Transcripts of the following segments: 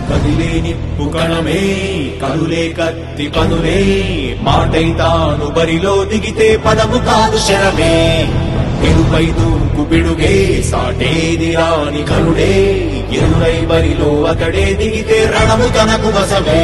కదిలే నిప్పు కణమే కదులే కత్తి పదులే మాటై తాను బరిలో దిగితే పదము కాదు శరమే ఎరుపై దూకు పిడుగే సాటేది రాని కరుడే ఎరురై బరిలో అతడే దిగితే రణము తనకు వశమే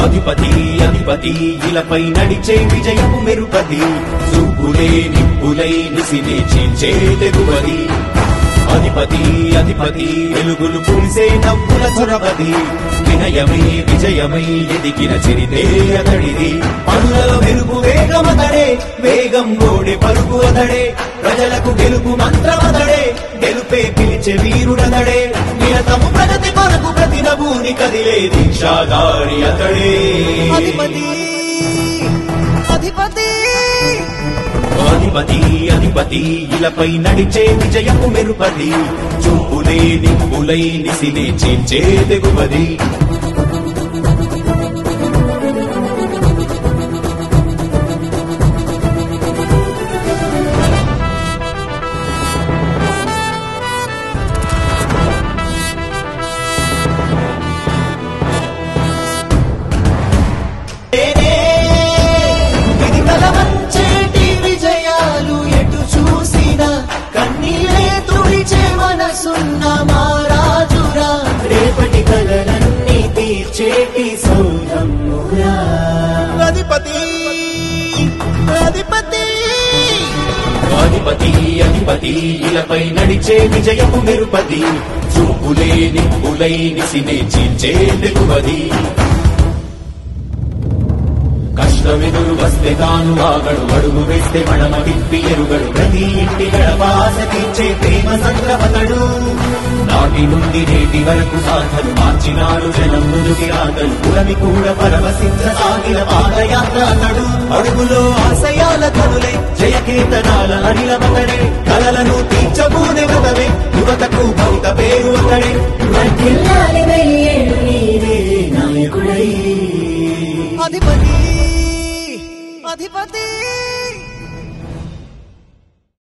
అధిపతి అధిపతి ఇలపై నడిచే విజయము మెరుపతి చూపులే నిప్పులై నిసినే చీల్చే తెగువది అధిపతి అధిపతి వెలుగులు పులిసే నవ్వుల చొరవది వినయమై విజయమై ఎదిగిన చరితే అతడిది పనులలో మెరుగు వేగమతడే వేగం గోడే పరుగు అతడే ప్రజలకు గెలుపు మంత్రమతడే గెలుపే పిలిచే వీరుడతడే నిరతము ప్రగతి కొరకు ప్రతి నభూని కదిలే దీక్షాదారి అతడే అధిపతి అధిపతి అధిపతి అధిపతి ఇలపై నడిచే విజయము మెరుపది చూపులే నిప్పులై నిసినే చీల్చే తెగువది సున్న మారాజురా రేపటి కలలన్నీ తీర్చేటి సౌధమురా అధిపతి అధిపతి అధిపతి అధిపతి ఇలపై నడిచే విజయము మెరుపది చూపులే నిప్పులై నిసినే చీల్చే తెగువది కష్టమెదురు వస్తే తాను ఆగడు అడుగు వేస్తే మడమ విప్పి ఎరుగడు ప్రతి ఇంటి గడపాస తీర్చే ప్రేమ సంద్రవతడు నాటి నుండి నేటి వరకు సాధలు మార్చినాడు జనం ముందుకి రాగలు పురమి కూడా పరవశించ సాగిన పాదయాత్ర అతడు అడుగులో ఆశయాల కనులే జయకేతనాల అనిలమతడే కలలను తీర్చబూనే వ్రతమే యువతకు భౌత పేరు అతడే నాయకుడై అధిపతి అధిపతి